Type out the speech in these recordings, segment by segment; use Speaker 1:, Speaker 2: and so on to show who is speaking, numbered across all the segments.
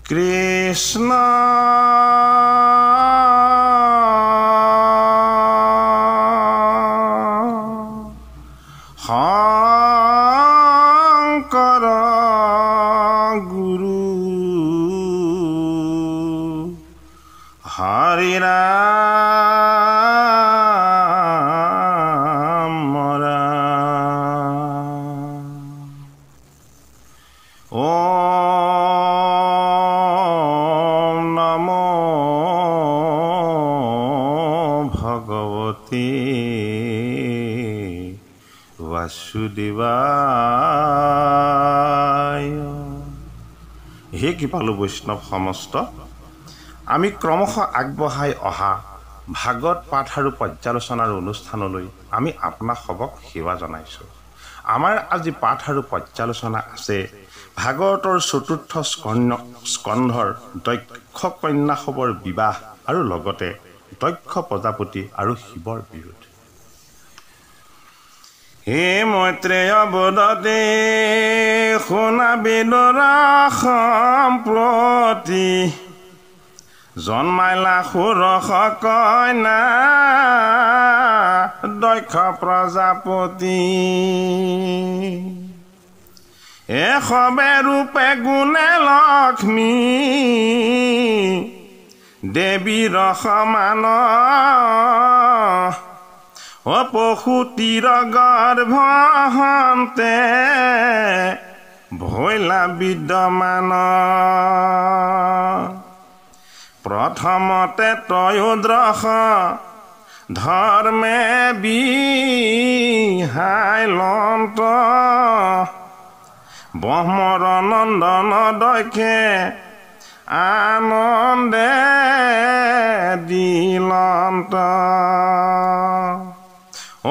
Speaker 1: কৃষ্ণ শংকৰ গুৰু হৰি ৰাম ওম নমো ভগৱতী বাসুদেৱায়। হে কৃপালু বৈষ্ণৱ সমস্ত, আমি ক্ৰমশ আগবঢ়াই অহা ভাগৱত পাঠ আৰু পৰ্যালোচনাৰ অনুষ্ঠানলৈ আমি আপোনাক সবক সেৱা জনাইছোঁ। আমাৰ আজি পাঠ আৰু পৰ্যালোচনা আছে ভাগৱতৰ চতুৰ্থ স্কন্ধৰ দক্ষ কন্যাসৱৰ বিবাহ আৰু লগতে দক্ষ প্ৰজাপতি আৰু শিৱৰ বিৰোধ। হে মৈত্ৰেয় বদতে শুনা বেদৰা সম্প্ৰতি জন্মাইলা সুৰস কন্যা দক্ষ প্ৰজাপতি। এশবে ৰূপে গুণে লক্ষ্মী দেৱীৰ সমান অপসুতিৰ গৰ্ভহন্তে ভৈলা বিদ্যমান। প্ৰথমতে ত্ৰয়োদশ ধৰ্মে বিহাইলন্ত ব্ৰহ্মৰ নন্দন দক্ষে আনন্দে দিলন্ত।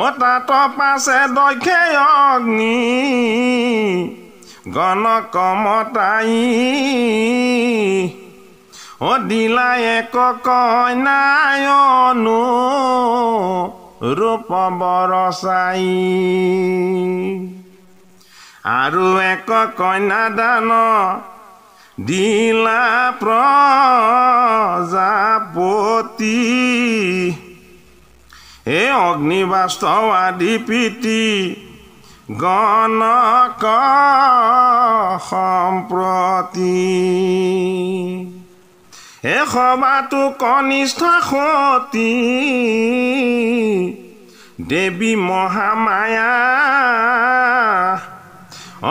Speaker 1: ও তাত পাছে দক্ষে অগ্নি গণক মতাই ও দিলা এক কন্যায়নো ৰূপ বৰচাই। আৰু এক কন্যাদান দিলা প্ৰজাপতি। হে অগ্নিবাস্তৱ আদি পিতৃ গণক সম্প্ৰতি। হে সবাতো কনিষ্ঠ সতী দেৱী মহামায়া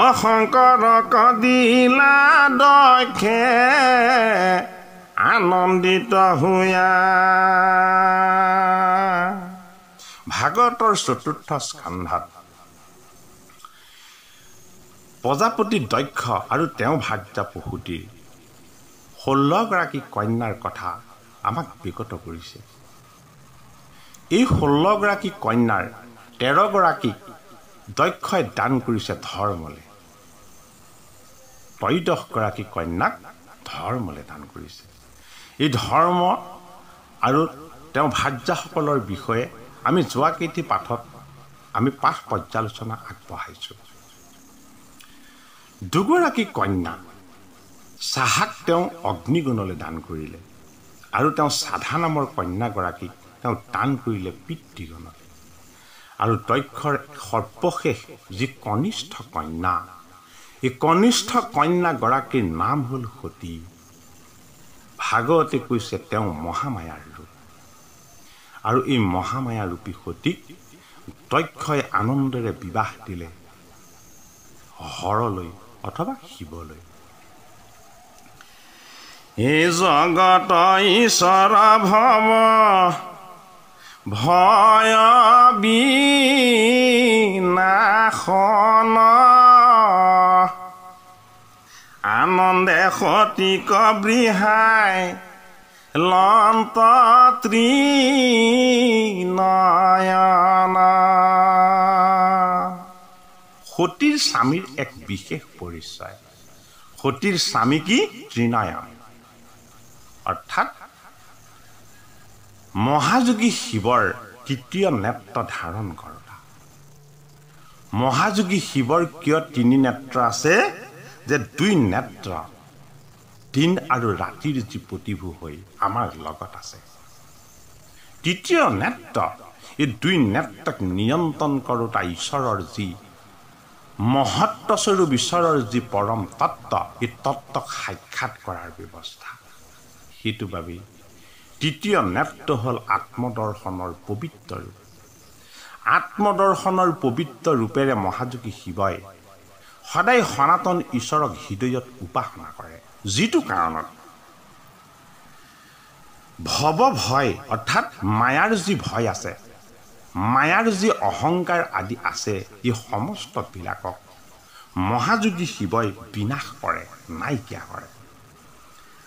Speaker 1: অশংকৰক দিলা দক্ষে আনন্দিত হোয়া। ভাগৱতৰ চতুৰ্থ স্কন্ধত প্ৰজাপতি দক্ষ আৰু তেওঁ ভাৰ্যা প্ৰসূতিৰ 16গৰাকী কন্যাৰ কথা আমাক বিগত কৰিছে। এই 16গৰাকী কন্যাৰ 13গৰাকীক দক্ষই দান কৰিছে ধৰ্মলে, 13গৰাকী কন্যাক ধৰ্মলে দান কৰিছে। এই ধৰ্ম আৰু তেওঁ ভাৰ্যাসকলৰ বিষয়ে আমি যোৱা কেইটি পাঠত আমি পাঠ পৰ্যালোচনা আগবঢ়াইছোঁ। দুগৰাকী কন্যা চাহাক তেওঁ অগ্নিগুণলৈ দান কৰিলে আৰু তেওঁ সাধা নামৰ কন্যাগৰাকীক তেওঁ দান কৰিলে পিতৃগণলৈ। আৰু দক্ষৰ সৰ্বশেষ যি কনিষ্ঠ কন্যা, এই কনিষ্ঠ কন্যাগৰাকীৰ নাম হ'ল সতী। ভাগৱতে কৈছে তেওঁ মহামায়াৰ ৰূপ। আৰু এই মহামায়া ৰূপী সতীক দক্ষই আনন্দেৰে বিবাহ দিলে হৰলৈ অথবা শিৱলৈ। হে জগত ঈশ্বৰ ভৱ ভয় বিনাশন আনন্দে সতীক বৃহাই লন্ত ত্ৰিনয়ন। সতীৰ স্বামীৰ এক বিশেষ পৰিচয়। সতীৰ স্বামী কি? ত্ৰিনয়ন। অৰ্থাৎ মহাযোগী শিৱৰ তৃতীয় নেত্ৰ ধাৰণ কৰোঁতা। মহাযোগী শিৱৰ কিয় তিনি নেত্ৰ আছে? যে দুই নেত্ৰ দিন আৰু ৰাতিৰ যি প্ৰতিভূ হৈ আমাৰ লগত আছে। তৃতীয় নেত্ৰ, এই দুই নেত্ৰক নিয়ন্ত্ৰণ কৰোঁতা ঈশ্বৰৰ যি মহত্বস্বৰূপ, ঈশ্বৰৰ যি পৰম তত্ত্ব, এই তত্ত্বক সাক্ষাৎ কৰাৰ ব্যৱস্থা। সেইটো বাবেই তৃতীয় নেত্ৰ হ'ল আত্মদৰ্শনৰ পবিত্ৰ ৰূপ। আত্মদৰ্শনৰ পবিত্ৰ ৰূপেৰে মহাযোগী শিৱই সদায় সনাতন ঈশ্বৰক হৃদয়ত উপাসনা কৰে, যিটো কাৰণত ভৱ ভয় অৰ্থাৎ মায়াৰ যি ভয় আছে, মায়াৰ যি অহংকাৰ আদি আছে, এই সমস্তবিলাকক মহাযোগী শিৱই বিনাশ কৰে, নাইকিয়া কৰে।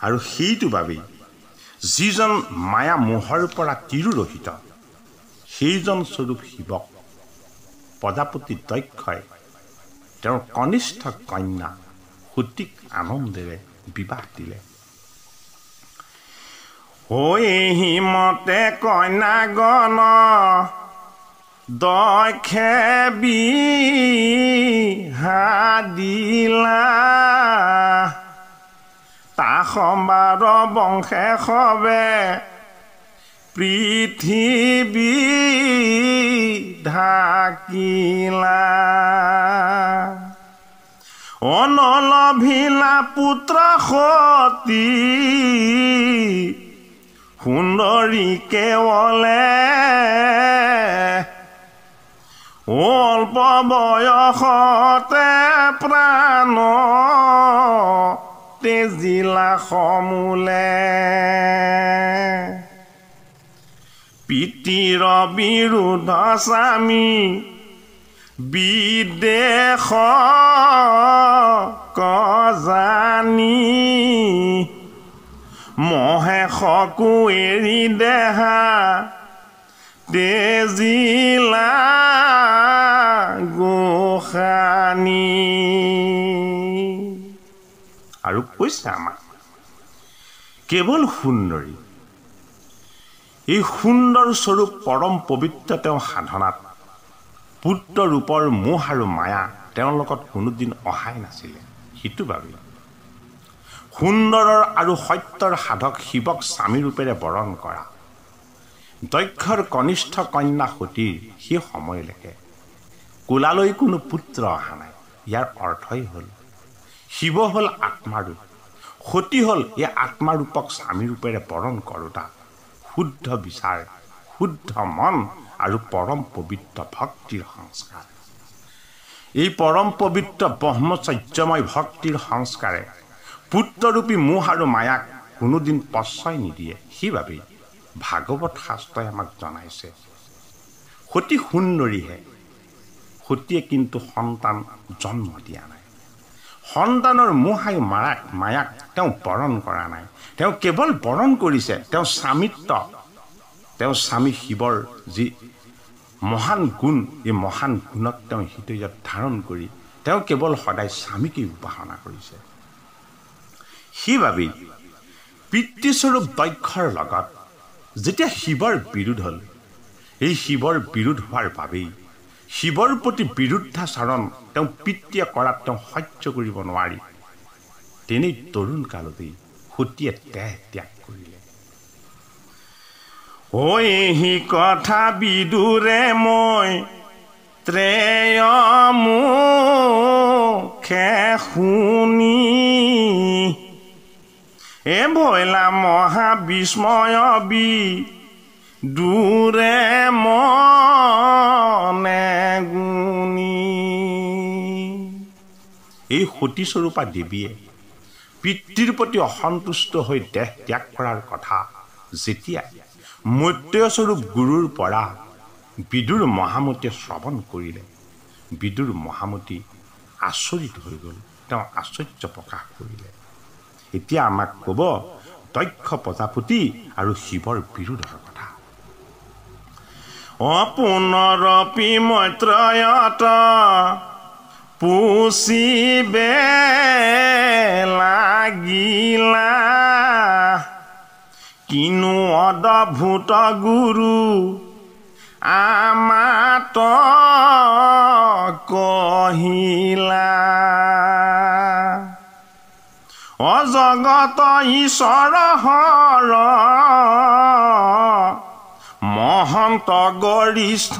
Speaker 1: আৰু সেইটো বাবেই যিজন মায়া মোহৰ পৰা তিৰোৰহিত, সেইজন স্বৰূপ শিৱক প্ৰজাপতি দক্ষই তেওঁৰ কনিষ্ঠ কন্যা সতীক আনন্দেৰে বিবাহ দিলে। হিমতে কন্যাগণ দক্ষে বিহা দিলা, তা সম্বাদ বংশে সবে পৃথিৱী ঢাকিলা। অনলভিলা পুত্ৰ সতী সুন্দৰী কেৱলে, অল্প বয়সতে প্ৰাণ তেজিলা সমূলে। পিতৃৰ বিৰুদ্ধ স্বামী বিদেশ জানি, মহেশকো এৰি দেহা তেজিলা গোসানী। আৰু কৈছে আমাক কেৱল সুন্দৰী, এই সুন্দৰ স্বৰূপ পৰম পবিত্ৰ তেওঁ সাধনাত পুত্ৰ ৰূপৰ মোহ আৰু মায়া তেওঁৰ লগত কোনোদিন অহাই নাছিলে। সেইটো বাবে সুন্দৰৰ আৰু সত্যৰ সাধক শিৱক স্বামী ৰূপেৰে বৰণ কৰা দক্ষৰ কনিষ্ঠ কন্যা সতীৰ সেই সময়লৈকে কোলালৈ কোনো পুত্ৰ অহা নাই। ইয়াৰ অৰ্থই হ'ল শিৱ হ'ল আত্মাৰূপ, সতী হ'ল এই আত্মাৰূপক স্বামী ৰূপেৰে বৰণ কৰোঁতা শুদ্ধ বিচাৰ, শুদ্ধ মন আৰু পৰম পবিত্ৰ ভক্তিৰ সংস্কাৰ। এই পৰম পবিত্ৰ ব্ৰহ্মচৰ্যময় ভক্তিৰ সংস্কাৰে পুত্ৰৰূপী মোহ আৰু মায়াক কোনোদিন প্ৰশ্ৰয় নিদিয়ে। সেইবাবেই ভাগৱত শাস্ত্ৰই আমাক জনাইছে সতী সুন্দৰীহে, সতীয়ে কিন্তু সন্তান জন্ম দিয়া নাই। সন্তানৰ মোহ আৰু মায়াক তেওঁ বৰণ কৰা নাই, তেওঁ কেৱল বৰণ কৰিছে তেওঁ স্বামিত্ব, তেওঁ স্বামী শিৱৰ যি মহান গুণ, এই মহান গুণক তেওঁ হৃদয়ত ধাৰণ কৰি তেওঁ কেৱল সদায় স্বামীকেই উপাসনা কৰিছে। সেইবাবেই পিতৃস্বৰূপ দক্ষৰ লগত যেতিয়া শিৱৰ বিৰোধ হ'ল, এই শিৱৰ বিৰোধ হোৱাৰ বাবেই শিৱৰ প্ৰতি বিৰুদ্ধাচৰণ তেওঁ পিতৃয়ে কৰাত তেওঁ সহ্য কৰিব নোৱাৰি তেনেই তৰুণ কালতেই সতীয়ে দেহ ত্যাগ কৰিলে। এই কথা বিদুৰে মই ত্ৰেয় মুখে শুনি, এ ভৈলা মহা বিস্ময় বিদুৰে মনে গুণি। এই সতীস্বৰূপা দেৱীয়ে পিতৃৰ প্ৰতি অসন্তুষ্ট হৈ দেহ ত্যাগ কৰাৰ কথা যেতিয়া মৈত্ৰেয়স্বৰূপ গুৰুৰ পৰা বিদুৰ মহামতীয়ে শ্ৰৱণ কৰিলে, বিদুৰ মহামতী আচৰিত হৈ গ'ল, তেওঁ আশ্চৰ্য প্ৰকাশ কৰিলে। এতিয়া আমাক ক'ব দক্ষ প্ৰজাপতি আৰু শিৱৰ বিৰোধৰ কথা। পুনৰপি মৈত্ৰয়ত পুচিবে লাগিলা, কিনো অদ্ভুত গুৰু আমাত কহিলা অজগত ঈশ্বৰ হৰ মহন্ত গৰিষ্ঠ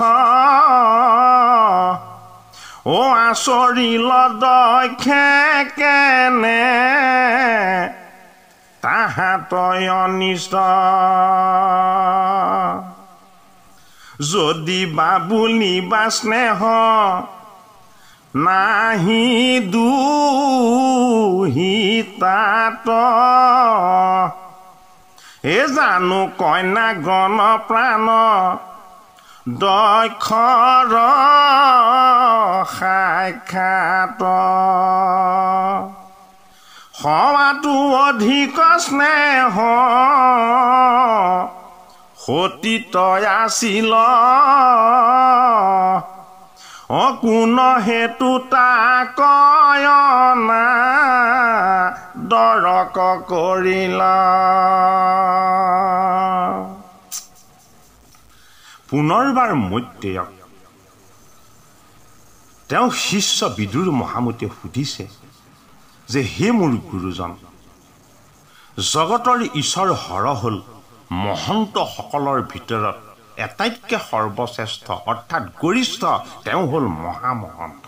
Speaker 1: ও আচৰিল দক্ষে কেনে তাহাতয় অনিষ্ট যদি বাবুলি বা স্নেহ নাহি দুহিতাত এ জানো কন্যা গণ প্ৰাণ দক্ষৰ সাক্ষাৎ হোৱাটো অধিক স্নেহ সতীতয় আছিল কোন হেতু তাক অনা দৰক কৰিলা পুনৰবাৰ মৈত্ৰেয়ক তেওঁ শিষ্য বিদুৰ মহামতীয়ে সুধিছে যে হে মোৰ গুৰুজন জগতৰ ঈশ্বৰ হৰ হ'ল মহন্তসকলৰ ভিতৰত এটাইতকৈ সৰ্বশ্ৰেষ্ঠ অৰ্থাৎ গৰিষ্ঠ তেওঁ হ'ল মহামহন্ত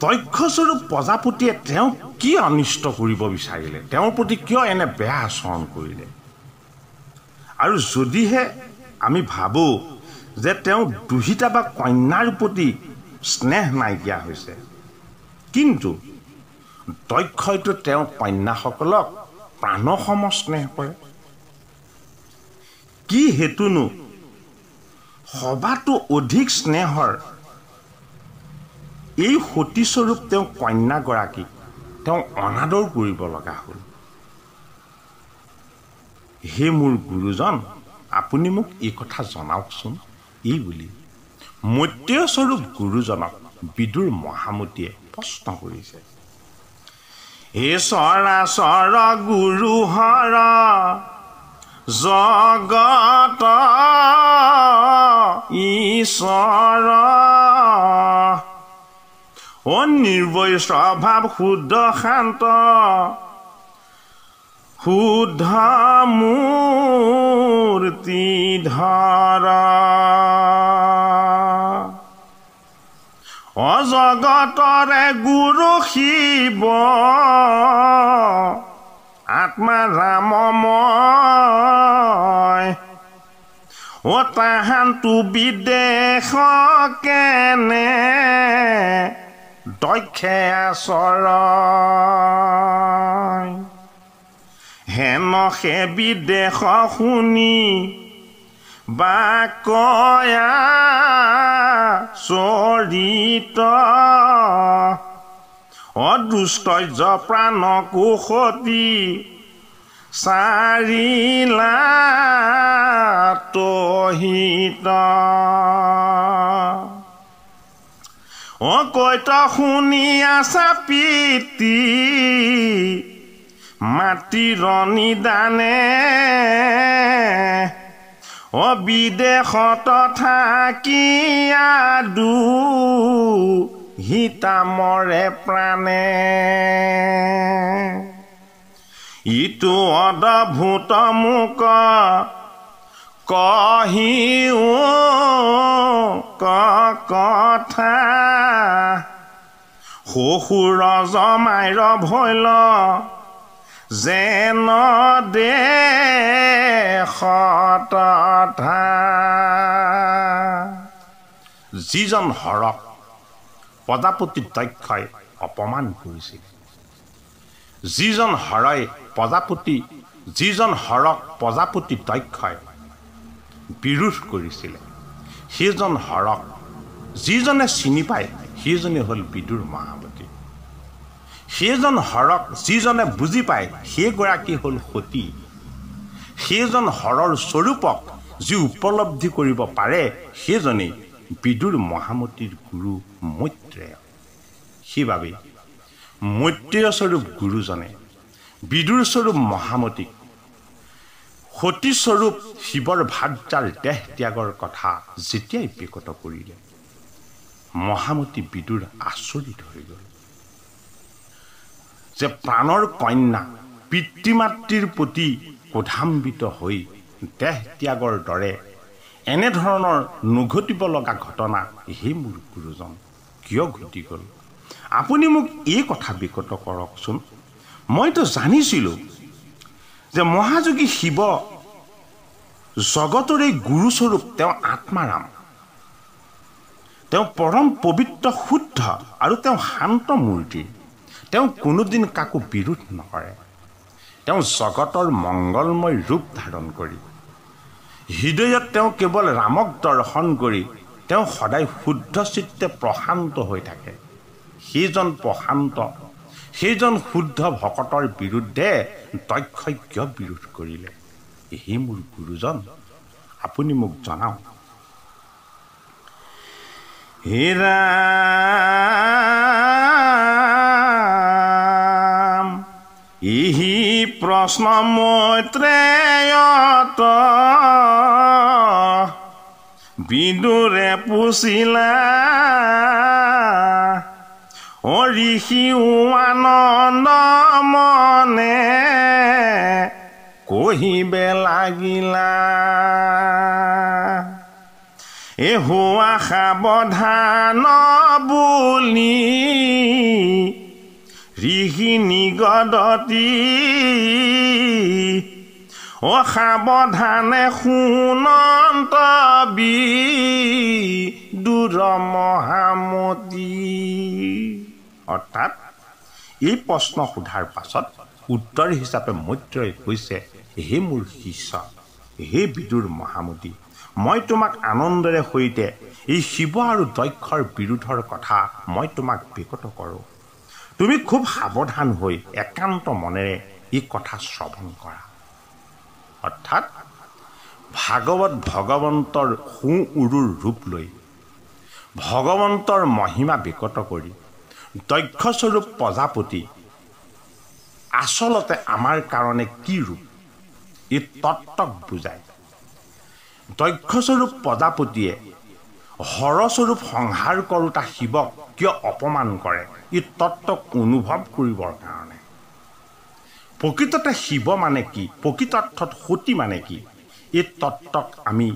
Speaker 1: দক্ষস্বৰূপ প্ৰজাপতিয়ে তেওঁক কি অনিষ্ট কৰিব বিচাৰিলে তেওঁৰ প্ৰতি কিয় এনে বেয়া আচৰণ কৰিলে আৰু যদিহে আমি ভাবোঁ যে তেওঁ দুহিতা বা কন্যাৰ প্ৰতি স্নেহ নাইকিয়া হৈছে কিন্তু দক্ষইতো তেওঁ কন্যাসকলক প্ৰাণসম স্নেহ কৰে কি হেতুনো সবাতো অধিক স্নেহৰ এই সতীস্বৰূপ তেওঁ কন্যাগৰাকীক তেওঁ অনাদৰ কৰিব লগা হ'ল হে মোৰ গুৰুজন আপুনি মোক এই কথা জনাওকচোন এই বুলি মৈত্ৰেয় স্বৰূপ গুৰুজনক বিদুৰ মহামতীয়ে প্ৰশ্ন কৰিছে হে চৰাচৰ গুৰু হৰ জগত ঈশ্বৰ নিৰ্ভয় স্বভাৱ শুদ্ধ শান্ত শুদ্ধ মূৰ্তিধৰ অজগতৰে গুৰু শিৱ আত্মা ৰামময় ও তাহান্তু বিদেশ কেনে দক্ষে আচৰণ হেন সে বিদেশ শুনি বা কয়া চৰিত অদুষ্টৰ্য প্ৰাণ কুশতি চাৰিলা তহিত কৈত শুনি আছা পিতৃ মাটিৰ নিদানে বিদেশত থাকিয়া দুহিতা মৰে প্ৰাণে ইটো অদ্ভুত মোক কহিও কথা শহুৰ জমাইৰ ভৈল যেন দেশত যিজন হৰক প্ৰজাপতি দক্ষই অপমান কৰিছিল যিজন হৰক প্ৰজাপতি দক্ষই বিৰোধ কৰিছিলে সেইজন হৰক যিজনে চিনি পায় সেইজনে হ'ল বিদুৰ মহামতী সেইজন হৰক যিজনে বুজি পায় সেইগৰাকী হ'ল সতী সেইজন হৰৰ স্বৰূপক যি উপলব্ধি কৰিব পাৰে সেইজনেই বিদুৰ মহামতীৰ গুৰু মৈত্ৰেয় সেইবাবে মৈত্ৰেয় স্বৰূপ গুৰুজনে বিদুৰ স্বৰূপ মহামতীক সতীস্বৰূপ শিৱৰ ভাৰ্যাৰ দেহ ত্যাগৰ কথা যেতিয়াই বিকট কৰিলে মহামতী বিদুৰ আচৰিত হৈ গ'ল যে প্ৰাণৰ কন্যা পিতৃ-মাতৃৰ প্ৰতি ক্ৰোধান্বিত হৈ দেহ ত্যাগৰ দৰে এনেধৰণৰ নুঘটিব লগা ঘটনা হে মোৰ গুৰুজন কিয় ঘটি গ'ল আপুনি মোক এই কথা বিকট কৰকচোন মইতো জানিছিলোঁ যে মহাযোগী শিৱ জগতৰে গুৰুস্বৰূপ তেওঁ আত্মাৰাম তেওঁ পৰম পবিত্ৰ শুদ্ধ আৰু তেওঁ শান্ত মূৰ্তি তেওঁ কোনোদিন কাকো বিৰোধ নকৰে তেওঁ জগতৰ মংগলময় ৰূপ ধাৰণ কৰি হৃদয়ত তেওঁ কেৱল ৰামক দৰ্শন কৰি তেওঁ সদায় শুদ্ধ চিত্তে প্ৰশান্ত হৈ থাকে সেইজন প্ৰশান্ত সেইজন শুদ্ধ ভকতৰ বিৰুদ্ধে দক্ষই কিয় বিৰোধ কৰিলে হে মোৰ গুৰুজন আপুনি মোক জনাওক হে ৰাম ইহি প্ৰশ্ন মৈত্ৰেয়ত বিদুৰে পুছিলা ও ঋষি আনন্দ মনে কহিবে লাগিলা এ হোৱা সাৱধান বুলি ঋষি নিগদতি ও সাৱধানে শুনন্ত বিদুৰ মহামতী অৰ্থাৎ এই প্ৰশ্ন সোধাৰ পাছত উত্তৰ হিচাপে মৈত্ৰেয়ই কৈছে হে মোৰ শিষ্য হে বিদুৰ মহামতী মই তোমাক আনন্দৰে সৈতে এই শিৱ আৰু দক্ষৰ বিৰোধৰ কথা মই তোমাক বিকট কৰোঁ তুমি খুব সাৱধান হৈ একান্ত মনেৰে এই কথা শ্ৰৱণ কৰা অৰ্থাৎ ভাগৱত ভগৱন্তৰ সু উৰুৰ ৰূপ লৈ ভগৱন্তৰ মহিমা বিকট কৰি দক্ষস্বৰূপ প্ৰজাপতি আচলতে আমাৰ কাৰণে কি ৰূপ এই তত্ত্বক বুজায় দক্ষস্বৰূপ প্ৰজাপতিয়ে হৰস্বৰূপ সংহাৰ কৰোঁতা শিৱক কিয় অপমান কৰে এই তত্ত্বক অনুভৱ কৰিবৰ কাৰণে প্ৰকৃততে শিৱ মানে কি প্ৰকৃতাৰ্থত সতী মানে কি এই তত্ত্বক আমি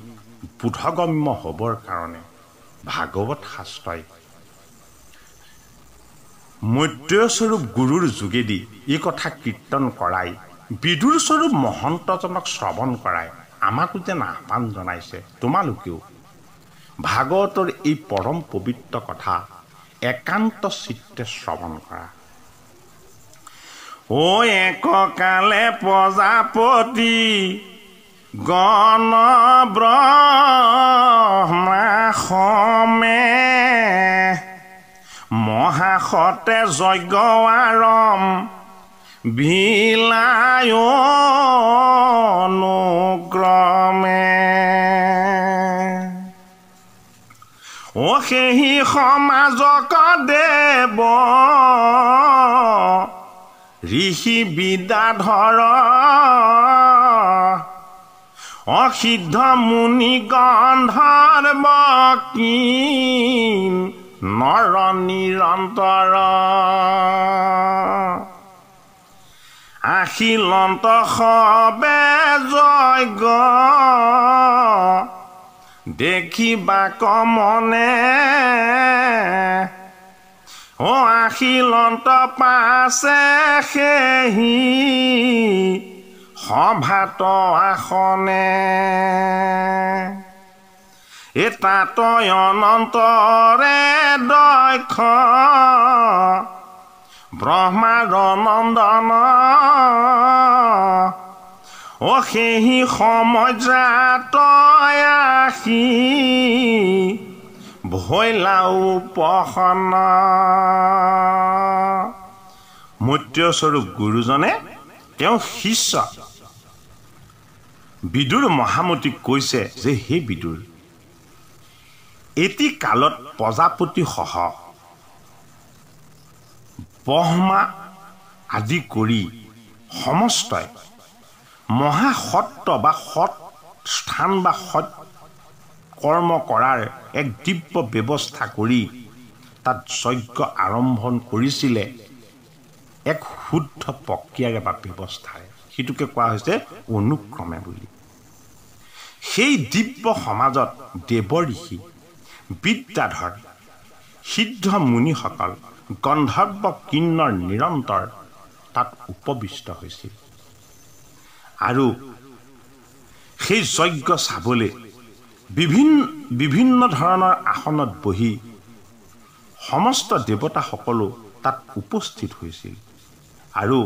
Speaker 1: বোধগম্য হ'বৰ কাৰণে ভাগৱত শাস্ত্ৰই মৈত্ৰেয়স্বৰূপ গুৰুৰ যোগেদি এই কথা কীৰ্তন কৰাই বিদুৰ স্বৰূপ মহন্তজনক শ্ৰৱণ কৰাই আমাকো যেন আহ্বান জনাইছে তোমালোকেও ভাগৱতৰ এই পৰম পবিত্ৰ কথা একান্ত চিত্তে শ্ৰৱণ কৰা ও এককালে প্ৰজাপতি গণ ব্ৰহ্মাসমে মহাসতে যজ্ঞ আৰম ভিলায়নুগ্ৰমে ও সেই সমাজক দেৱ ঋষি বিদ্যাধৰ অসিদ্ধ মুনি গন্ধৰ্ব কিন নৰ নিৰন্তৰ আখিলন্ত সবে যজ্ঞ দেখিবা কমনে ও আখিলন্ত পাছে সেহি সভাত আসনে এটাতই অনন্তৰে দক্ষ ব্ৰহ্মাৰ নন্দন ও সেহি সমজাত আহি ভৈলা উপসন মৈত্ৰেয়স্বৰূপ গুৰুজনে তেওঁ শিষ্য বিদুৰ মহামতীক কৈছে যে হে বিদুৰ এটি কালত প্ৰজাপতিসহ ব্ৰহ্মা আদি কৰি সমস্তই মহাসত্য বা সৎ স্থান বা সৎ কৰ্ম কৰাৰ এক দিব্য ব্যৱস্থা কৰি তাত যজ্ঞ আৰম্ভ কৰিছিলে এক শুদ্ধ প্ৰক্ৰিয়াৰে বা ব্যৱস্থাৰে। সেইটোকে কোৱা হৈছে অনুক্ৰমে বুলি। সেই দিব্য সমাজত দেৱ ঋষি, বিদ্যাধৰ, সিদ্ধ মুনিসকল, গন্ধৰ্ব কিন্নৰ নিৰন্তৰ তাত উপবিষ্ট হৈছিল আৰু সেই যজ্ঞ চাবলৈ বিভিন্ন ধৰণৰ আসনত বহি সমস্ত দেৱতাসকলো তাত উপস্থিত হৈছিল আৰু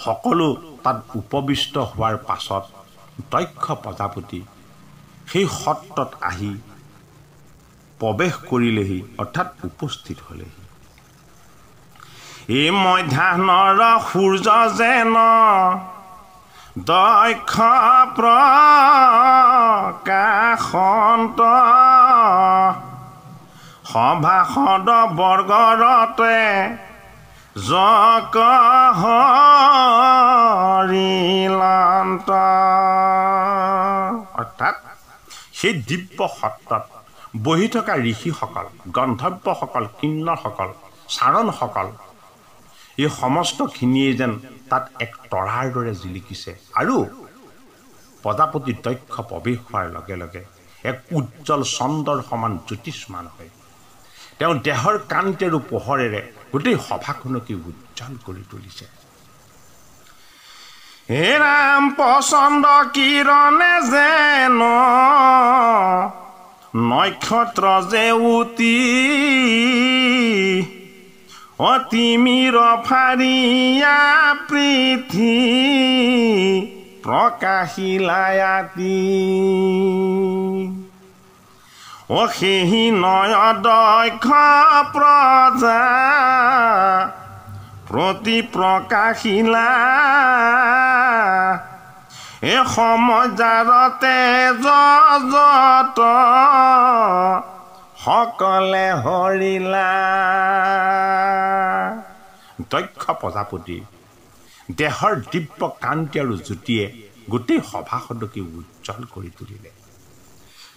Speaker 1: সকলো তাত উপবিষ্ট হোৱাৰ পাছত দক্ষ প্ৰজাপতি সেই সত্ৰত আহি প্ৰৱেশ কৰিলেহি, অৰ্থাৎ উপস্থিত হ'লেহি। এই মধ্যাহ্নৰ সূৰ্য যেন দক্ষ প্ৰকাশন্ত সভাসদ বৰ্গৰতে জক হৰিলান্ত। অৰ্থাৎ সেই দিব্য সত্ৰত বহি থকা ঋষিসকল, গন্ধৰ্বসকল, কিন্নৰসকল, চাৰণসকল এই সমস্তখিনিয়ে যেন তাত এক তৰাৰ দৰে জিলিকিছে আৰু প্ৰজাপতি দক্ষ প্ৰৱেশ হোৱাৰ লগে লগে এক উজ্জ্বল চন্দ্ৰৰ সমান জ্যোতিষ্মান হয়। তেওঁ দেহৰ কান্তি আৰু পোহৰেৰে গোটেই সভাখনকে উজ্জ্বল কৰি তুলিছে। হে ৰাম পচন্দ কিৰণে যেন নক্ষত্ৰ যে উতি অতিমিৰ ফাৰিয়া পৃথি প্ৰকাশিলায়াতি অশেহি নয় দক্ষ প্ৰজা প্ৰতি প্ৰকাশিলা এ সমজাৰতে যত সকলে হৰিলা। দক্ষ প্ৰজাপতি দেহৰ দিব্য কান্তি আৰু জ্যোতিয়ে গোটেই সভাখনকে উজ্জ্বল কৰি তুলিলে।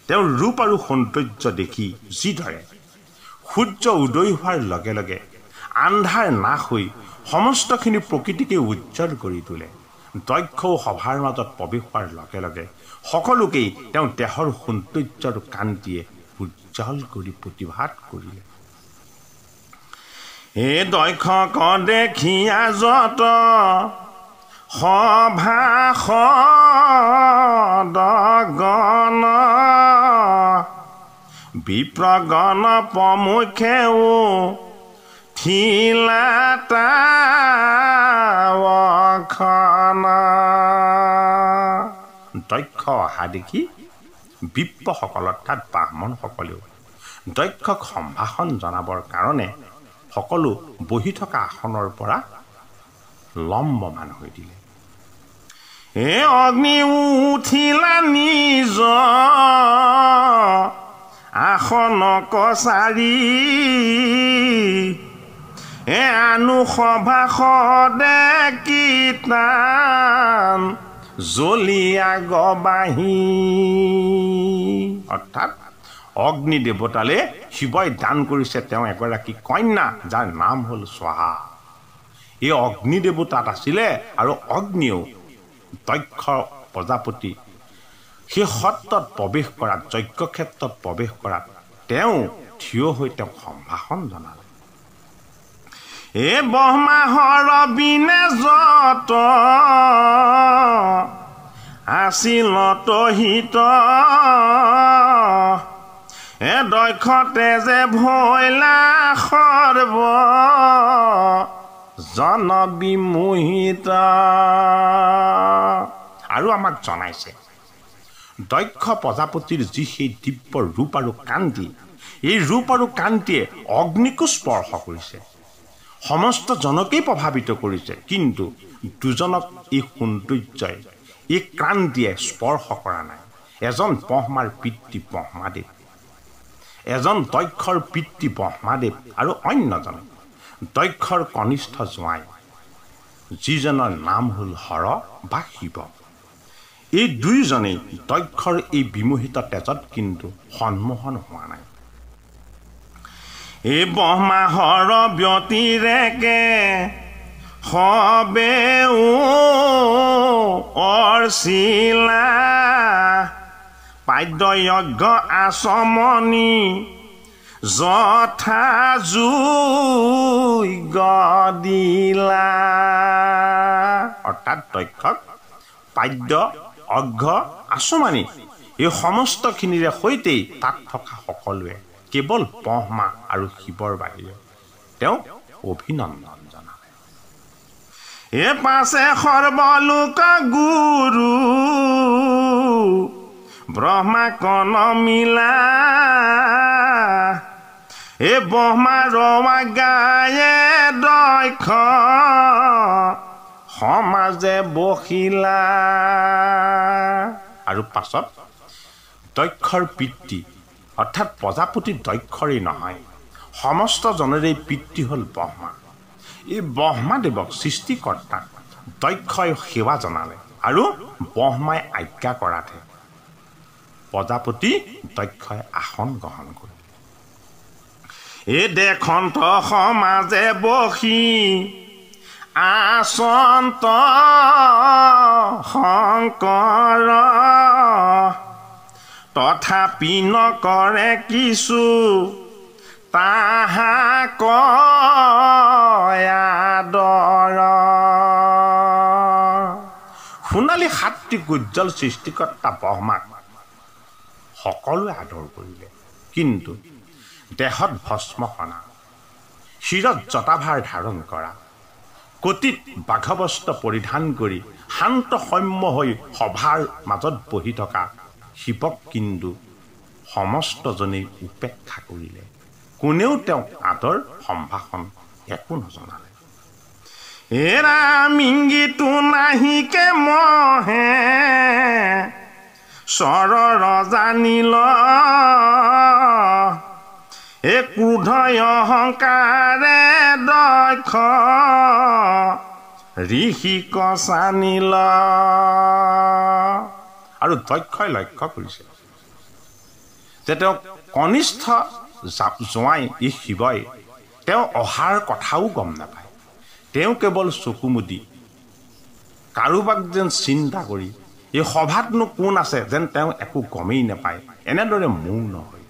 Speaker 1: তেওঁৰ ৰূপ আৰু সৌন্দৰ্য দেখি যিদৰে সূৰ্য উদয় হোৱাৰ লগে লগে আন্ধাৰ নাশ হৈ সমস্তখিনি প্ৰকৃতিকে উজ্জ্বল কৰি তোলে, দক্ষও সভাৰ মাজত প্ৰৱেশ হোৱাৰ লগে লগে সকলোকেই তেওঁ দেহৰ সৌন্দৰ্য আৰু কান্তিয়ে উজ্জ্বল কৰি প্ৰতিভাত কৰিলে। এ দক্ষক দেখিয়া যত সভাসদগণ বিপ্ৰগণ প্ৰমুখেও থিলাতাৱখন। দক্ষ অহা দেখি বিপ্ৰসকল অৰ্থাৎ ব্ৰাহ্মণসকলেও দক্ষক সম্ভাষণ জনাবৰ কাৰণে সকলো বহি থকা আসনৰ পৰা লম্বমান হৈ দিলে। এ অগ্নি উঠিলা নিজ আসন কছাৰী এ আনু সভাসদে কীৰ্তন জ্বলিয়া গবাহি। অৰ্থাৎ অগ্নি দেৱতালে শিৱই দান কৰিছে তেওঁ এগৰাকী কন্যা যাৰ নাম হ'ল স্বাহা। এই অগ্নি দেৱতাত আছিলে আৰু অগ্নিও দক্ষ প্ৰজাপতি সেই সত্ৰত প্ৰৱেশ কৰাত, যজ্ঞ ক্ষেত্ৰত প্ৰৱেশ কৰাত তেওঁ থিয় হৈ তেওঁক সম্ভাষণ জনালে। এ ব্ৰহ্মাহৰ বিনে যত আছিল তহিত এ দক্ষতে যে ভৈলা সৰ্ব জন বিমোহিত। আৰু আমাক জনাইছে দক্ষ প্ৰজাপতিৰ যি সেই দিব্য ৰূপ আৰু কান্তি, এই ৰূপ আৰু কান্তিয়ে অগ্নিকো স্পৰ্শ কৰিছে, সমস্ত জনকেই প্ৰভাৱিত কৰিছে, কিন্তু দুজনক এই সৌন্দৰ্যই, এই ক্ৰান্তিয়ে স্পৰ্শ কৰা নাই। এজন ব্ৰহ্মাৰ পিতৃ ব্ৰহ্মাদেৱ, এজন দক্ষৰ পিতৃ ব্ৰহ্মাদেৱ আৰু অন্যজন দক্ষৰ কনিষ্ঠ জোঁৱাই যিজনৰ নাম হ'ল হৰ বা শিৱ। এই দুয়োজনেই দক্ষৰ এই বিমোহিত তেজত কিন্তু সন্মোহন হোৱা নাই। এই ব্ৰহ্মা হৰ ব্যতিৰেকে সবে অৰ্চিলা পাদ্যযজ্ঞ আচমনি যথা যোগ্য দিলা। অৰ্থাৎ দক্ষক পাদ্য অৰ্ঘ্য আচমনি এই সমস্তখিনিৰে সৈতেই তাত থকা সকলোৱে কেৱল ব্ৰহ্মা আৰু শিৱৰ বাহিৰে তেওঁ অভিনন্দন জনালে। এ পাছে সৰ্বলোক গুৰু ব্ৰহ্মা কণ মিলা এ ব্ৰহ্মা ৰমা গায়ে দক্ষ সমাজে বহিলা। আৰু পাছত দক্ষৰ পিতৃ অৰ্থাৎ প্ৰজাপতি দক্ষৰেই নহয়, সমস্ত জনৰেই পিতৃ হ'ল ব্ৰহ্মা। এই ব্ৰহ্মাদেৱক সৃষ্টিকৰ্তাক দক্ষই সেৱা জনালে আৰু ব্ৰহ্মাই আজ্ঞা কৰাতহে প্ৰজাপতি দক্ষই আসন গ্ৰহণ কৰিলে। এই দেশন্ত সমাজে বহি আচন্ত শংকৰ তথাপি নকৰে কিছু তাহাক আদৰ। সোণালী সাত্বিক উজ্জ্বল সৃষ্টিকৰ্তা ব্ৰহ্মাক সকলোৱে আদৰ কৰিলে, কিন্তু দেহত ভস্ম সনা, শিৰত জটাভাৰ ধাৰণ কৰা, কটিত বাঘবস্ত্ৰ পৰিধান কৰি শান্ত সৌম্য হৈ সভাৰ মাজত বহি থকা শিৱক কিন্তু সমস্তজনেই উপেক্ষা কৰিলে। কোনেও তেওঁক আদৰ সম্ভাষণ একো নজনালে। এৰা মিংগিটো নাহিকে মহে চৰ জানিল এ ক্ৰোধ অহংকাৰে দক্ষ ঋষিক চানিল। আৰু দক্ষই লক্ষ্য কৰিছে যে তেওঁ কনিষ্ঠ জোঁৱাই এই শিৱই তেওঁ অহাৰ কথাও গম নাপায়। তেওঁ কেৱল চকু মুদি কাৰোবাক যেন চিন্তা কৰি এই সভাতনো কোন আছে যেন তেওঁ একো গমেই নাপায়, এনেদৰে মৌন হৈ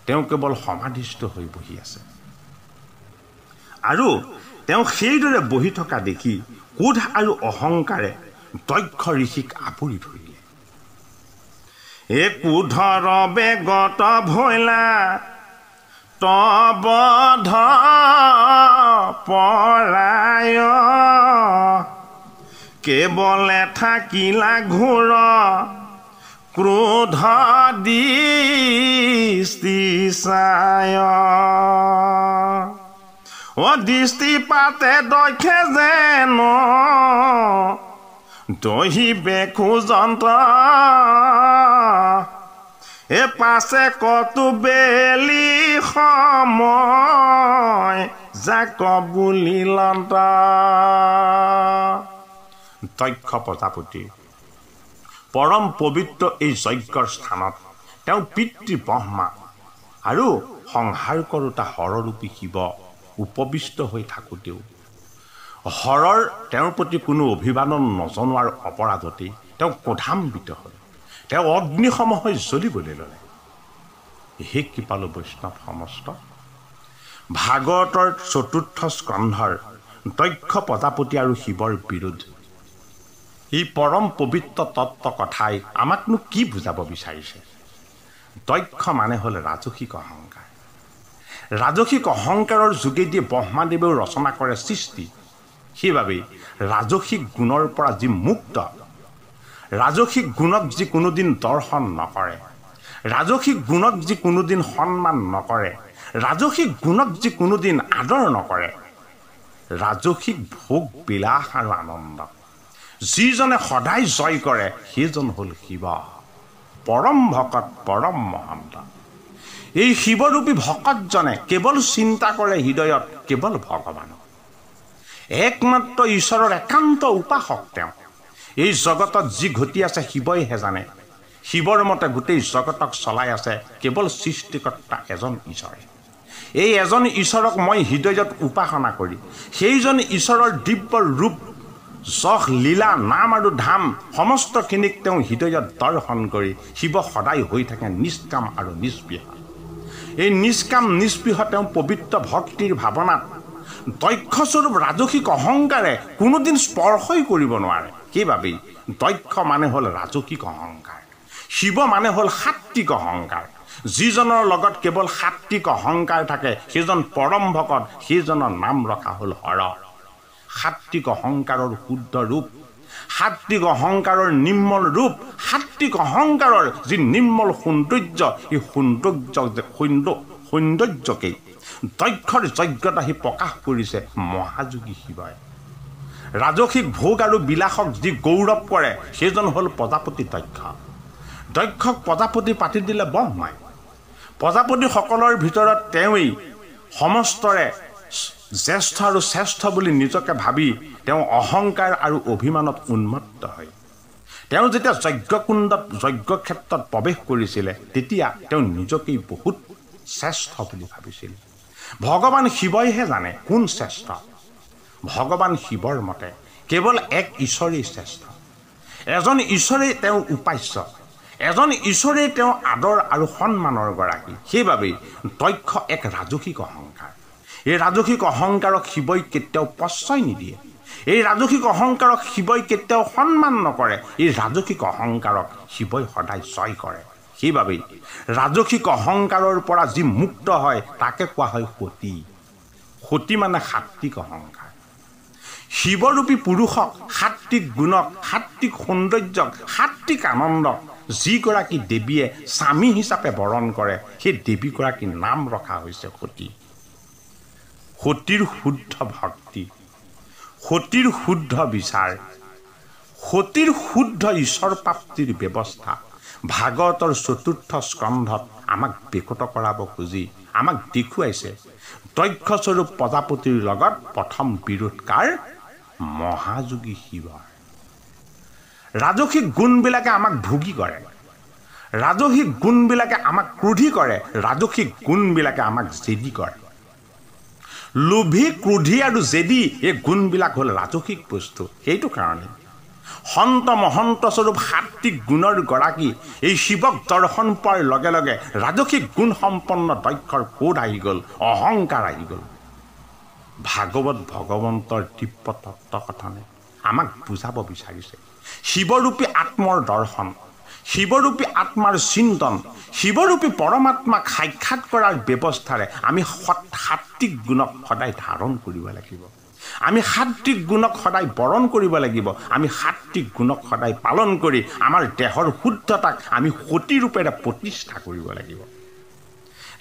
Speaker 1: তেওঁ কেৱল সমাধিস্থ হৈ বহি আছে। আৰু তেওঁ সেইদৰে বহি থকা দেখি ক্ৰোধ আৰু অহংকাৰে দক্ষ ঋষিক আৱৰি ধৰিলে। এ ক্ৰোধৰ বেগত ভৈলা তবধ পৰায় কেৱলে থাকিলা ঘোৰ ক্ৰোধ দৃষ্টি চায়। অ দৃষ্টিপাতে দক্ষে যেন দহিবে খোজন্ত এ পাছে কতো বেলি সময় যাক বুলিলন্ত। দক্ষ প্ৰজাপতিৰ পৰম পবিত্ৰ এই যজ্ঞৰ স্থানত তেওঁ পিতৃ ব্ৰহ্মা আৰু সংহাৰ কৰোতা হৰৰূপী শিৱ উপবিষ্ট হৈ থাকোঁতেও হৰৰ তেওঁৰ প্ৰতি কোনো অভিবাদন নজনোৱাৰ অপৰাধতেই তেওঁ ক্ৰোধান্বিত হ'ল। তেওঁ অগ্নিসম হৈ জ্বলিবলৈ ল'লে। হে কৃপালু বৈষ্ণৱ সমস্ত, ভাগৱতৰ ৪ৰ্থ স্কন্ধৰ দক্ষ প্ৰজাপতি আৰু শিৱৰ বিৰোধ এই পৰম পবিত্ৰ তত্ত্ব কথাই আমাকনো কি বুজাব বিচাৰিছে? দক্ষ মানে হ'ল ৰাজসিক অহংকাৰ। ৰাজসিক অহংকাৰৰ যোগেদি ব্ৰহ্মাদেৱেও ৰচনা কৰে সৃষ্টি। সেইবাবেই ৰাজসিক গুণৰ পৰা যি মুক্ত, ৰাজসিক গুণক যি কোনোদিন দৰ্শন নকৰে, ৰাজসিক গুণক যি কোনোদিন সন্মান নকৰে, ৰাজসিক গুণক যি কোনোদিন আদৰ নকৰে, ৰাজসিক ভোগ বিলাস আৰু আনন্দ যিজনে সদায় জয় কৰে সেইজন হ'ল শিৱ, পৰম ভকত পৰম মহন্ত। এই শিৱৰূপী ভকতজনে কেৱল চিন্তা কৰে হৃদয়ত কেৱল ভগৱানক। একমাত্ৰ ঈশ্বৰৰ একান্ত উপাসক তেওঁ। এই জগতত যি ঘটি আছে শিৱইহে জানে। শিৱৰ মতে গোটেই জগতক চলাই আছে কেৱল সৃষ্টিকৰ্তা এজন ঈশ্বৰে। এই এজন ঈশ্বৰক মই হৃদয়ত উপাসনা কৰি সেইজন ঈশ্বৰৰ দিব্য ৰূপ যশ লীলা নাম আৰু ধাম সমস্তখিনিক তেওঁ হৃদয়ত দৰ্শন কৰি শিৱ সদায় হৈ থাকে নিষ্কাম আৰু নিস্পৃহ। এই নিষ্কাম নিস্পৃহ তেওঁ পবিত্ৰ ভক্তিৰ ভাৱনাত দক্ষস্বৰূপ ৰাজসিক অহংকাৰে কোনোদিন স্পৰ্শই কৰিব নোৱাৰে। সেইবাবেই দক্ষ মানে হ'ল ৰাজসিক অহংকাৰ, শিৱ মানে হ'ল সাত্বিক অহংকাৰ। যিজনৰ লগত কেৱল সাত্বিক অহংকাৰ থাকে সেইজন পৰম ভকত, সেইজনৰ নাম ৰখা হ'ল হৰ। সাত্বিক অহংকাৰৰ শুদ্ধ ৰূপ, সাত্বিক অহংকাৰৰ নিৰ্মল ৰূপ, সাত্বিক অহংকাৰৰ যি নিৰ্মল সৌন্দৰ্য, এই সৌন্দৰ্যকেই দক্ষৰ যজ্ঞত আহি প্ৰকাশ কৰিছে মহাযোগী শিৱই। ৰাজসিক ভোগ আৰু বিলাসক যি গৌৰৱ কৰে সেইজন হ'ল প্ৰজাপতি দক্ষ। দক্ষক প্ৰজাপতি পাতি দিলে ব্ৰহ্মাই। প্ৰজাপতিসকলৰ ভিতৰত তেওঁৱেই সমস্তৰে জ্যেষ্ঠ আৰু শ্ৰেষ্ঠ বুলি নিজকে ভাবি তেওঁ অহংকাৰ আৰু অভিমানত উন্মত্ত হয়। তেওঁ যেতিয়া যজ্ঞকুণ্ডত যজ্ঞক্ষেত্ৰত প্ৰৱেশ কৰিছিলে তেতিয়া তেওঁ নিজকেই বহুত শ্ৰেষ্ঠ বুলি ভাবিছিল। ভগৱান শিৱইহে জানে কোন শ্ৰেষ্ঠ। ভগৱান শিৱৰ মতে কেৱল এক ঈশ্বৰেই শ্ৰেষ্ঠ। এজন ঈশ্বৰেই তেওঁ উপাস্য, এজন ঈশ্বৰেই তেওঁ আদৰ আৰু সন্মানৰ গৰাকী। সেইবাবেই দক্ষ এক ৰাজসিক অহংকাৰ। এই ৰাজসিক অহংকাৰক শিৱই কেতিয়াও প্ৰশ্ৰয় নিদিয়ে। এই ৰাজসিক অহংকাৰক শিৱই কেতিয়াও সন্মান নকৰে। এই ৰাজসিক অহংকাৰক শিৱই সদায় জয় কৰে। সেইবাবেই ৰাজসিক অহংকাৰৰ পৰা যি মুক্ত হয় তাকে কোৱা হয় সতী। সতী মানে সাত্বিক অহংকাৰ। শিৱৰূপী পুৰুষক, সাত্বিক গুণক, সাত্বিক সৌন্দৰ্যক, সাত্বিক আনন্দক যিগৰাকী দেৱীয়ে স্বামী হিচাপে বৰণ কৰে সেই দেৱীগৰাকীৰ নাম ৰখা হৈছে সতী। সতীৰ শুদ্ধ ভক্তি, সতীৰ শুদ্ধ বিচাৰ, সতীৰ শুদ্ধ ঈশ্বৰ প্ৰাপ্তিৰ ব্যৱস্থা ভাগৱতৰ ৪ৰ্থ স্কন্ধত আমাক বেকত কৰাব খুজি আমাক দেখুৱাইছে। দক্ষস্বৰূপ প্ৰজাপতিৰ লগত প্ৰথম বিৰোধ কাৰ? মহাযোগী শিৱৰ। ৰাজসিক গুণবিলাকে আমাক ভোগী কৰে, ৰাজসিক গুণবিলাকে আমাক ক্ৰোধী কৰে, ৰাজসিক গুণবিলাকে আমাক জেদী কৰে। লোভী, ক্ৰোধী আৰু জেদী এই গুণবিলাক হ'ল ৰাজসিক বস্তু। সেইটো কাৰণে সন্ত মহন্ত স্বৰূপ সাত্বিক গুণৰ গৰাকী এই শিৱক দৰ্শন পোৱাৰ লগে লগে ৰাজসিক গুণ সম্পন্ন দক্ষৰ ক্ৰোধ আহি গ'ল, অহংকাৰ আহি গ'ল। ভাগৱত ভগৱন্তৰ দিব্য তত্ত্বকথনে আমাক বুজাব বিচাৰিছে শিৱৰূপী আত্মৰ দৰ্শন, শিৱৰূপী আত্মাৰ চিন্তন, শিৱৰূপী পৰমাত্মাক সাক্ষাৎ কৰাৰ ব্যৱস্থাৰে আমি সাত্বিক গুণক সদায় ধাৰণ কৰিব লাগিব। আমি সাত্বিক গুণক সদায় বৰণ কৰিব লাগিব। আমি সাত্বিক গুণক সদায় পালন কৰি আমাৰ দেহৰ শুদ্ধতাক আমি সতী ৰূপেৰে প্ৰতিষ্ঠা কৰিব লাগিব।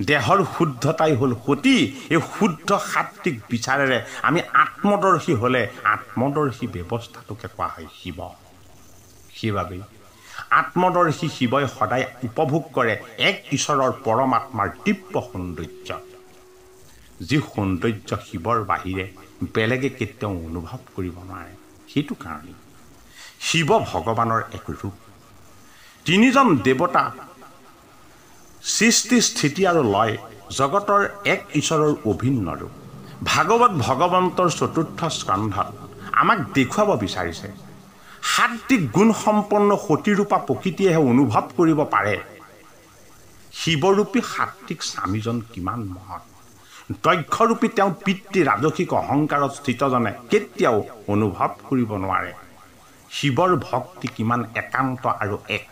Speaker 1: দেহৰ শুদ্ধতাই হ'ল সতী। এই শুদ্ধ সাত্বিক বিচাৰেৰে আমি আত্মদৰ্শী হ'লে আত্মদৰ্শী ব্যৱস্থাটোকে কোৱা হয় শিৱ। সেইবাবেই আত্মদৰ্শী শিৱই সদায় উপভোগ কৰে এক ঈশ্বৰৰ পৰমাত্মাৰ দিব্য সৌন্দৰ্য, যি সৌন্দৰ্য শিৱৰ বাহিৰে বেলেগে কেতিয়াও অনুভৱ কৰিব নোৱাৰে। সেইটো কাৰণে শিৱ ভগৱানৰ এক ৰূপ। তিনিজন দেৱতা সৃষ্টি, স্থিতি আৰু লয় জগতৰ এক ঈশ্বৰৰ অভিন্ন ৰূপ। ভাগৱত ভগৱন্তৰ ৪ৰ্থ স্কন্ধত আমাক দেখুৱাব বিচাৰিছে সাত্বিক গুণ সম্পন্ন সতীৰূপা প্ৰকৃতিয়েহে অনুভৱ কৰিব পাৰে শিৱৰূপী সাত্বিক স্বামীজন কিমান মহৎ। দক্ষৰূপী তেওঁ পিতৃ ৰাজসিক অহংকাৰত স্থিতজনে কেতিয়াও অনুভৱ কৰিব নোৱাৰে শিৱৰ ভক্তি কিমান একান্ত আৰু এক,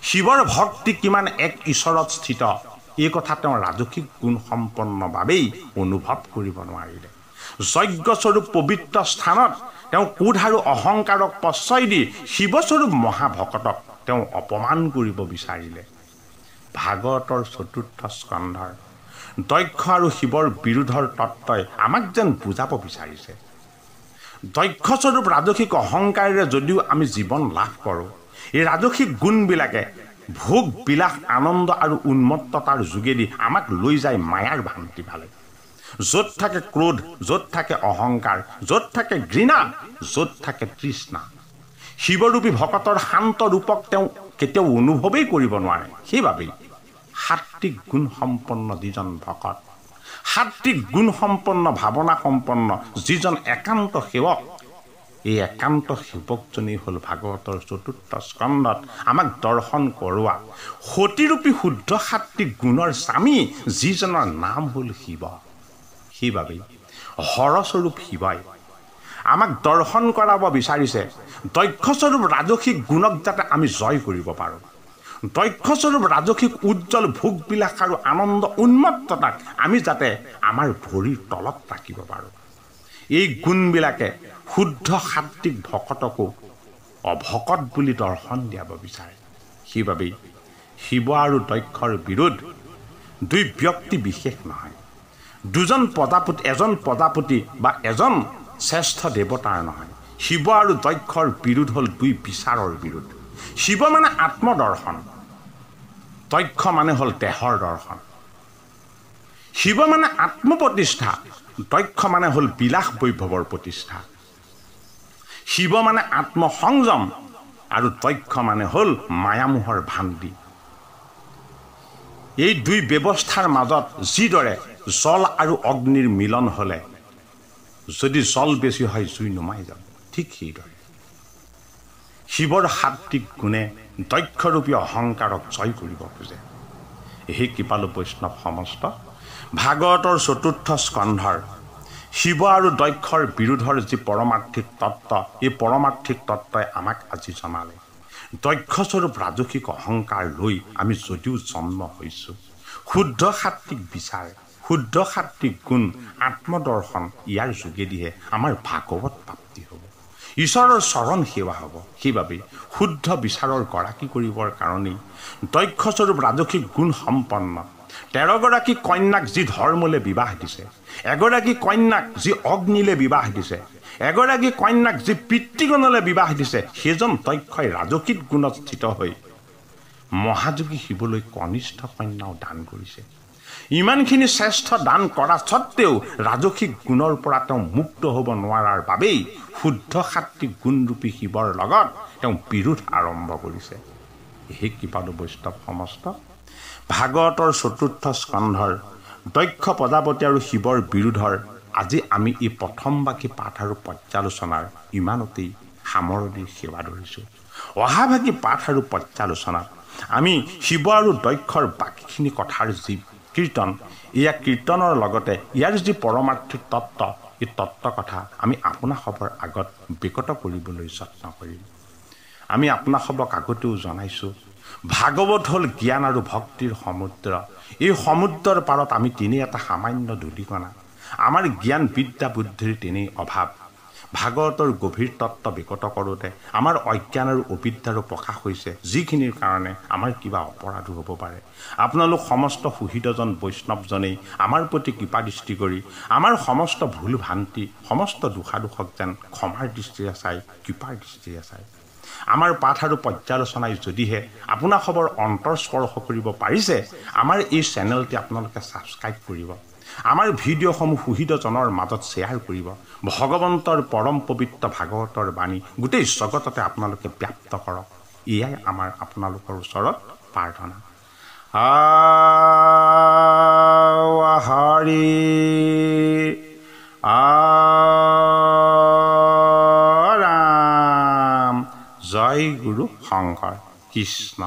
Speaker 1: শিৱৰ ভক্তি কিমান এক ঈশ্বৰত স্থিত। এই কথা তেওঁ ৰাজসিক গুণ সম্পন্নভাৱেই অনুভৱ কৰিব নোৱাৰিলে। যজ্ঞস্বৰূপ পবিত্ৰ স্থানত তেওঁ ক্ৰোধ আৰু অহংকাৰক প্ৰশ্ৰয় দি শিৱস্বৰূপ মহাভকতক তেওঁ অপমান কৰিব বিচাৰিলে। ভাগৱতৰ ৪ৰ্থ স্কন্ধৰ দক্ষ আৰু শিৱৰ বিৰোধৰ তত্ত্বই আমাক যেন বুজাব বিচাৰিছে দক্ষস্বৰূপ ৰাজসিক অহংকাৰেৰে যদিও আমি জীৱন লাভ কৰোঁ, এই ৰাজসিক গুণবিলাকে ভোগ বিলাস আনন্দ আৰু উন্মত্ততাৰ যোগেদি আমাক লৈ যায় মায়াৰ ভ্ৰান্তি ফালে। য'ত থাকে ক্ৰোধ, য'ত থাকে অহংকাৰ, য'ত থাকে ঘৃণা, য'ত থাকে তৃষ্ণা, শিৱৰূপী ভকতৰ শান্ত ৰূপক তেওঁ কেতিয়াও অনুভৱেই কৰিব নোৱাৰে। সেইবাবেই সাত্বিক গুণ সম্পন্ন যিজন ভকত, সাত্বিক গুণ সম্পন্ন ভাৱনা সম্পন্ন যিজন একান্ত সেৱক, এই একান্ত সেৱকজনেই হ'ল ভাগৱতৰ ৪ৰ্থ স্কন্ধত আমাক দৰ্শন কৰোৱা সতীৰূপী শুদ্ধ সাত্বিক গুণৰ স্বামী, যিজনৰ নাম হ'ল শিৱ। সেইবাবেই হৰস্বৰূপ শিৱই আমাক দৰ্শন কৰাব বিচাৰিছে দক্ষস্বৰূপ ৰাজসিক গুণক যাতে আমি জয় কৰিব পাৰোঁ, দক্ষস্বৰূপ ৰাজসিক উজ্জ্বল ভোগবিলাস আৰু আনন্দ উন্মত্ততাক আমি যাতে আমাৰ ভৰিৰ তলত ৰাখিব পাৰোঁ। এই গুণবিলাকে শুদ্ধ সাত্বিক ভকতকো অভকত বুলি দৰ্শন দিয়াব বিচাৰে। সেইবাবেই শিৱ আৰু দক্ষৰ বিৰোধ দুই ব্যক্তি বিশেষ নহয়, দুজন প্ৰজাপতি, এজন প্ৰজাপতি বা এজন শ্ৰেষ্ঠ দেৱতাৰ নহয়। শিৱ আৰু দক্ষৰ বিৰোধ হ'ল দুই বিচাৰৰ বিৰোধ। শিৱ মানে আত্মদৰ্শন, দক্ষ মানে হ'ল দেহৰ দৰ্শন। শিৱ মানে আত্মপ্ৰতিষ্ঠা, দক্ষ মানে হ'ল বিলাস বৈভৱৰ প্ৰতিষ্ঠা। শিৱ মানে আত্মসংযম আৰু দক্ষ মানে হ'ল মায়ামোহৰ ভান্দি। এই দুই ব্যৱস্থাৰ মাজত যিদৰে জল আৰু অগ্নিৰ মিলন হ'লে যদি জল বেছি হয় জুই নুমাই যাব, ঠিক সেইদৰে শিৱৰ সাত্বিক গুণে দক্ষৰূপী অহংকাৰক জয় কৰিব খোজে। সেই কৃপালু বৈষ্ণৱ সমস্ত ভাগৱতৰ ৪ৰ্থ স্কন্ধৰ শিৱ আৰু দক্ষৰ বিৰোধৰ যি পৰমাৰ্থিক তত্ত্ব, এই পৰমাৰ্থিক তত্ত্বই আমাক আজি জনালে দক্ষস্বৰূপ ৰাজসিক অহংকাৰ লৈ আমি যদিও জন্ম হৈছোঁ, শুদ্ধ সাত্বিক বিচাৰ, শুদ্ধ সাত্বিক গুণ, আত্মদৰ্শন, ইয়াৰ যোগেদিহে আমাৰ ভাগৱত প্ৰাপ্তি হ'ব, ঈশ্বৰৰ চৰণ সেৱা হ'ব। সেইবাবে শুদ্ধ বিচাৰৰ গৰাকী কৰিবৰ কাৰণেই দক্ষস্বৰূপ ৰাজসিক গুণ সম্পন্ন ১৩গৰাকী কন্যাক যি ধৰ্মলৈ বিবাহ দিছে, এগৰাকী কন্যাক যি অগ্নিলে বিবাহ দিছে, এগৰাকী কন্যাক যি পিতৃগণলৈ বিবাহ দিছে, সেইজন দক্ষই ৰাজসিক গুণত স্থিত হৈ মহাযোগী শিৱলৈ কনিষ্ঠ কন্যাও দান কৰিছে। ইমানখিনি শ্ৰেষ্ঠ দান কৰা স্বত্তেও ৰাজসিক গুণৰ পৰা তেওঁ মুক্ত হ'ব নোৱাৰাৰ বাবেই শুদ্ধ সাত্বিক গুণৰূপী শিৱৰ লগত তেওঁ বিৰোধ আৰম্ভ কৰিছে। সেই কৃপালু বৈষ্ণৱ সমস্ত ভাগৱতৰ ৪ৰ্থ স্কন্ধৰ দক্ষ প্ৰজাপতি আৰু শিৱৰ বিৰোধৰ আজি আমি এই প্ৰথম বাকী পাঠ আৰু পৰ্যালোচনাৰ ইমানতেই সামৰণিৰ সেৱা ধৰিছোঁ। অহাভাগী পাঠ আৰু পৰ্যালোচনাত আমি শিৱ আৰু দক্ষৰ বাকীখিনি কথাৰ যি কীৰ্তন, এয়া কীৰ্তনৰ লগতে ইয়াৰ যি পৰমাৰ্থিক তত্ত্ব, এই তত্ত্ব কথা আমি আপোনাসৱৰ আগত বিকট কৰিবলৈ যত্ন কৰিম। আমি আপোনাসৱক আগতেও জনাইছোঁ, ভাগৱত হ'ল জ্ঞান আৰু ভক্তিৰ সমুদ্ৰ। এই সমুদ্ৰৰ পাৰত আমি তেনেই এটা সামান্য ধূলিকণা, আমাৰ জ্ঞান বিদ্যা বুদ্ধিৰ তেনেই অভাৱ। ভাগৱতৰ গভীৰ তত্ত্ব বিকট কৰোঁতে আমাৰ অজ্ঞান আৰু অবিদ্যাৰো প্ৰকাশ হৈছে, যিখিনিৰ কাৰণে আমাৰ কিবা অপৰাধো হ'ব পাৰে। আপোনালোক সমস্ত সুহৃদজন বৈষ্ণৱজনেই আমাৰ প্ৰতি কৃপা দৃষ্টি কৰি আমাৰ সমস্ত ভুল ভ্ৰান্তি, সমস্ত দোষাদোষক যেন ক্ষমাৰ দৃষ্টিৰে চাই, কৃপাৰ দৃষ্টিৰে চাই আমাৰ পাঠ আৰু পৰ্যালোচনাই যদিহে আপোনাসৱৰ অন্তৰস্পৰ্শ কৰিব পাৰিছে, আমাৰ এই চেনেলটি আপোনালোকে ছাবস্ক্ৰাইব কৰিব, আমাৰ ভিডিঅ'সমূহ সুহৃদজনৰ মাজত শ্বেয়াৰ কৰিব, ভগৱন্তৰ পৰম পবিত্ৰ ভাগৱতৰ বাণী গোটেই জগততে আপোনালোকে ব্যাপ্ত কৰক। এয়াই আমাৰ আপোনালোকৰ ওচৰত প্ৰাৰ্থনা। হৰি ৰাম, জয় গুৰু শংকৰ কৃষ্ণ।